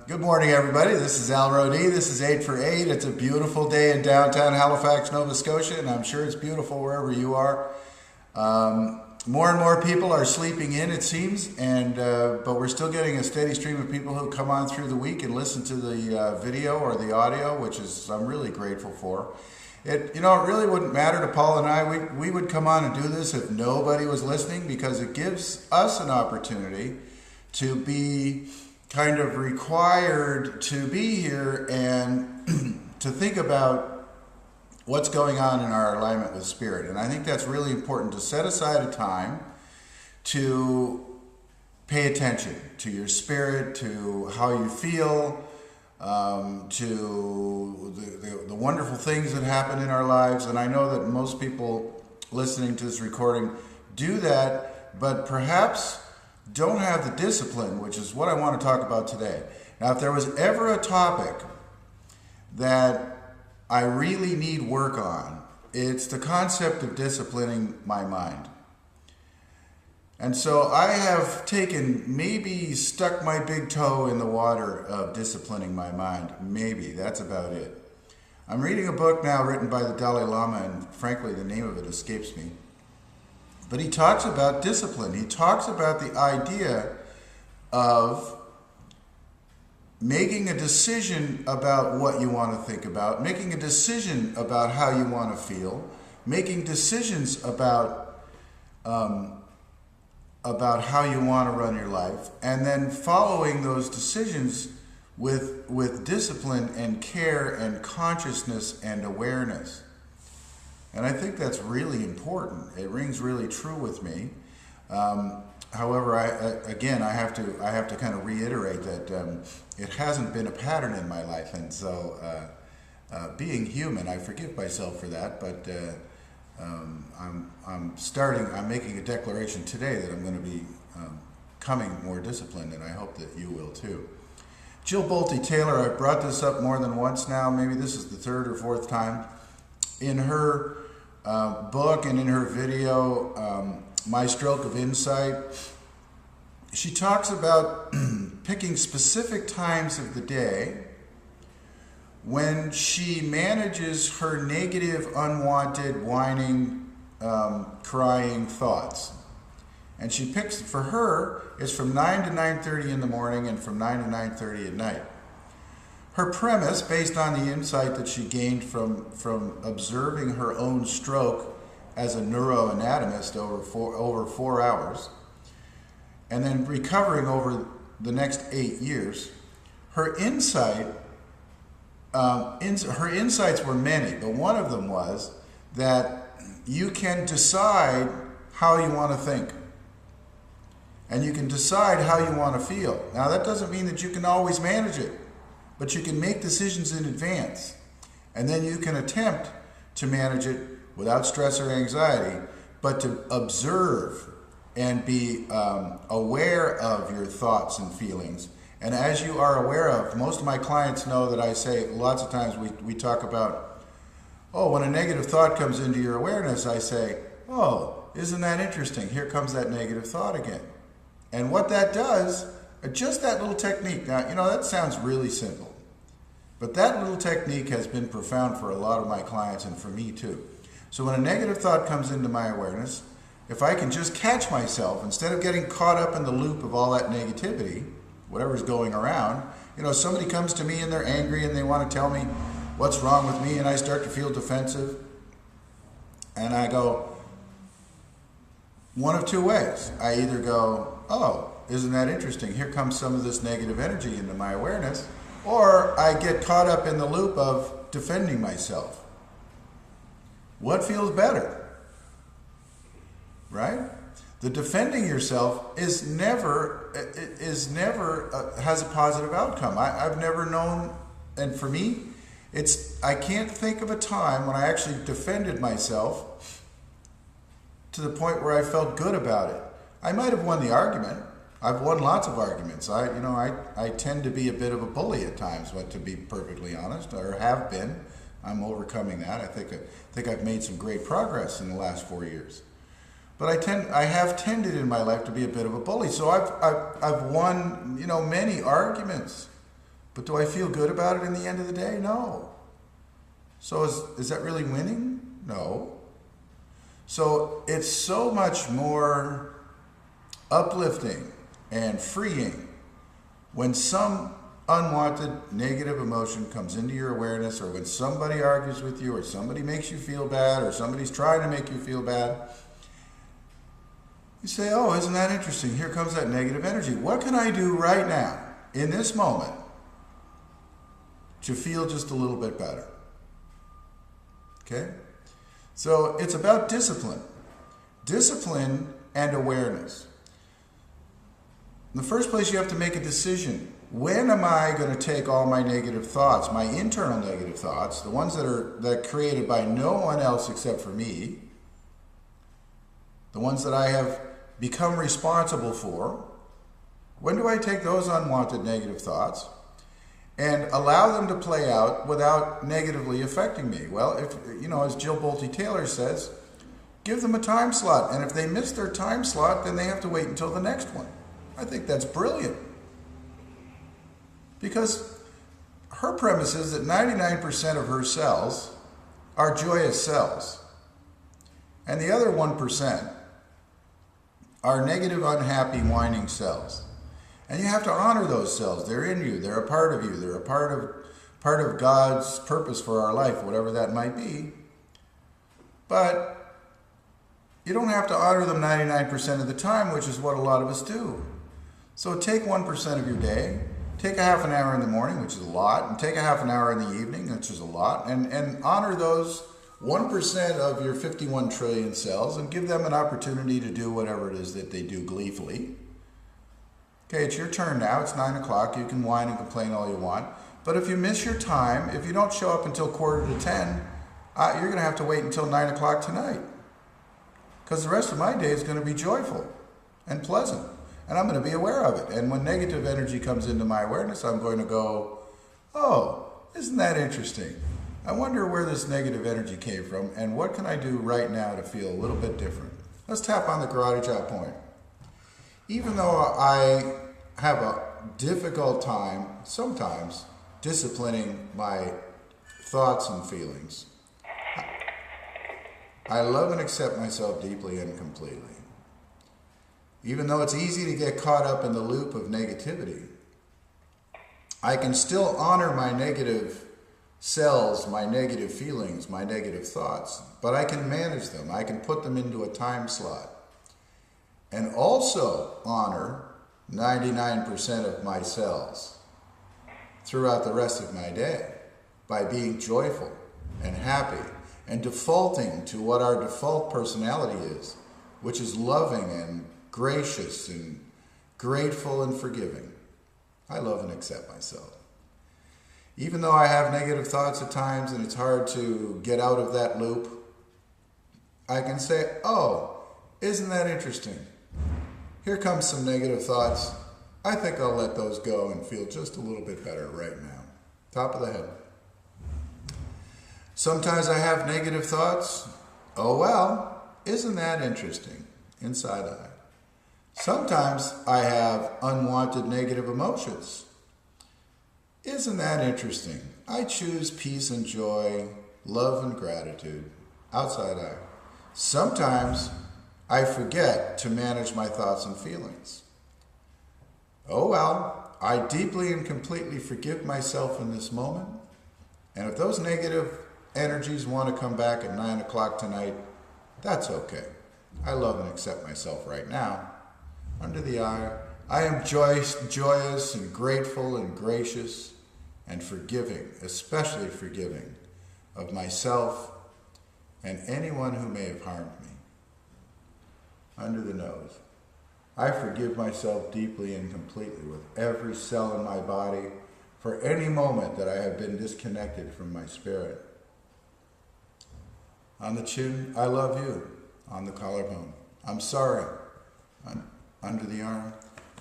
Good morning, everybody. This is Rodee. This is 8 for 8. It's a beautiful day in downtown Halifax, Nova Scotia, and I'm sure it's beautiful wherever you are. More and more people are sleeping in, it seems, but we're still getting a steady stream of people who come on through the week and listen to the video or the audio, which is I'm really grateful for. It really wouldn't matter to Paul and I. We would come on and do this if nobody was listening, because it gives us an opportunity to be kind of required to be here and to think about what's going on in our alignment with Spirit. And I think that's really important, to set aside a time to pay attention to your spirit, to how you feel, to the wonderful things that happen in our lives. And I know that most people listening to this recording do that, but perhaps don't have the discipline, which is what I want to talk about today. Now, if there was ever a topic that I really need work on, it's the concept of disciplining my mind. And so I have maybe stuck my big toe in the water of disciplining my mind. Maybe, that's about it. I'm reading a book now written by the Dalai Lama, and frankly, the name of it escapes me. But he talks about discipline. He talks about the idea of making a decision about what you want to think about, making a decision about how you want to feel, making decisions about how you want to run your life, and then following those decisions with discipline and care and consciousness and awareness. And I think that's really important. It rings really true with me. However, I have to kind of reiterate that it hasn't been a pattern in my life, and so being human, I forgive myself for that. But I'm making a declaration today that I'm going to be becoming more disciplined, and I hope that you will too. Jill Bolte Taylor, I've brought this up more than once now. Maybe this is the third or fourth time. In her book and in her video, My Stroke of Insight, she talks about picking specific times of the day when she manages her negative, unwanted, whining, crying thoughts. And she picks, for her, it's from 9 to 9:30 in the morning and from 9 to 9:30 at night. Her premise, based on the insight that she gained from observing her own stroke as a neuroanatomist over 4 hours, and then recovering over the next 8 years, her insights were many, but one of them was that you can decide how you want to think, and you can decide how you want to feel. Now, that doesn't mean that you can always manage it, but you can make decisions in advance, and then you can attempt to manage it without stress or anxiety, but to observe and be aware of your thoughts and feelings. And as you are aware of, most of my clients know that I say lots of times we talk about, when a negative thought comes into your awareness, I say, isn't that interesting? Here comes that negative thought again. And what that does, just that little technique. Now, that sounds really simple, but that little technique has been profound for a lot of my clients and for me too. So when a negative thought comes into my awareness, if I can just catch myself, instead of getting caught up in the loop of all that negativity, whatever's going around, somebody comes to me and they're angry and they want to tell me what's wrong with me, and I start to feel defensive. And I go one of two ways. I either go, isn't that interesting? Here comes some of this negative energy into my awareness. Or I get caught up in the loop of defending myself. What feels better? Right? The defending yourself is never has a positive outcome. I've never known, and for me, I can't think of a time when I actually defended myself to the point where I felt good about it. I might have won the argument. I've won lots of arguments. I tend to be a bit of a bully at times, but to be perfectly honest, or have been. I'm overcoming that. I think I've made some great progress in the last 4 years. But I have tended in my life to be a bit of a bully. So I've won, many arguments. But do I feel good about it in the end of the day? No. So is that really winning? No. So it's so much more uplifting and freeing when some unwanted negative emotion comes into your awareness, or when somebody argues with you, or somebody makes you feel bad, or somebody's trying to make you feel bad. You say, oh, isn't that interesting? Here comes that negative energy. What can I do right now, in this moment, to feel just a little bit better? Okay? So it's about discipline. Discipline and awareness. In the first place, you have to make a decision. When am I going to take all my negative thoughts, my internal negative thoughts, the ones that are created by no one else except for me, the ones that I have become responsible for, when do I take those unwanted negative thoughts and allow them to play out without negatively affecting me? Well, if, as Jill Bolte Taylor says, give them a time slot. And if they miss their time slot, then they have to wait until the next one. I think that's brilliant. Because her premise is that 99% of her cells are joyous cells. And the other 1% are negative, unhappy, whining cells. And you have to honor those cells. They're in you. They're a part of you. They're a part of God's purpose for our life, whatever that might be. But you don't have to honor them 99% of the time, which is what a lot of us do. So take 1% of your day, take a half an hour in the morning, which is a lot, and take a half an hour in the evening, which is a lot, and honor those 1% of your 51 trillion cells and give them an opportunity to do whatever it is that they do gleefully. Okay, it's your turn now. It's 9 o'clock. You can whine and complain all you want. But if you miss your time, if you don't show up until 9:45, you're going to have to wait until 9 o'clock tonight. Because the rest of my day is going to be joyful and pleasant. And I'm going to be aware of it. And when negative energy comes into my awareness, I'm going to go, oh, isn't that interesting? I wonder where this negative energy came from, and what can I do right now to feel a little bit different? Let's tap on the karate chop point. Even though I have a difficult time sometimes disciplining my thoughts and feelings, I love and accept myself deeply and completely. Even though it's easy to get caught up in the loop of negativity, I can still honor my negative cells, my negative feelings, my negative thoughts, but I can manage them. I can put them into a time slot. And also honor 99% of my cells throughout the rest of my day by being joyful and happy and defaulting to what our default personality is, which is loving and gracious and grateful and forgiving. I love and accept myself. Even though I have negative thoughts at times and it's hard to get out of that loop, I can say, oh, isn't that interesting? Here comes some negative thoughts. I think I'll let those go and feel just a little bit better right now. Top of the head. Sometimes I have negative thoughts. Oh, well, isn't that interesting? Inside eye. Sometimes I have unwanted negative emotions. Isn't that interesting? I choose peace and joy, love and gratitude. Outside eye. Sometimes I forget to manage my thoughts and feelings. Oh well, I deeply and completely forgive myself in this moment. And if those negative energies want to come back at 9 o'clock tonight, that's okay. I love and accept myself right now. Under the eye, I am joyous and grateful and gracious and forgiving, especially forgiving of myself and anyone who may have harmed me. Under the nose, I forgive myself deeply and completely with every cell in my body for any moment that I have been disconnected from my spirit. On the chin, I love you. On the collarbone, I'm sorry. Under the arm,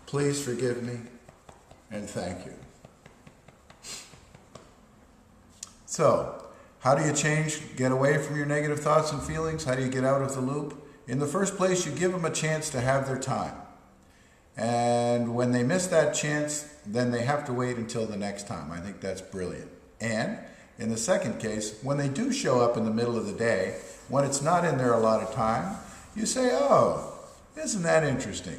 please forgive me and thank you. So, how do you get away from your negative thoughts and feelings? How do you get out of the loop? In the first place, you give them a chance to have their time. And when they miss that chance, then they have to wait until the next time. I think that's brilliant. And in the second case, when they do show up in the middle of the day, when it's not in their allotted time, you say, oh, isn't that interesting?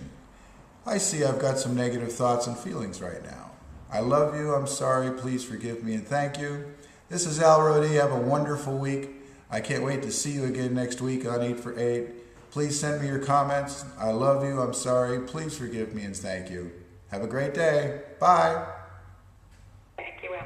I see I've got some negative thoughts and feelings right now. I love you, I'm sorry, please forgive me, and thank you. This is Rodee. Have a wonderful week. I can't wait to see you again next week on 8 for 8. Please send me your comments. I love you, I'm sorry, please forgive me, and thank you. Have a great day. Bye.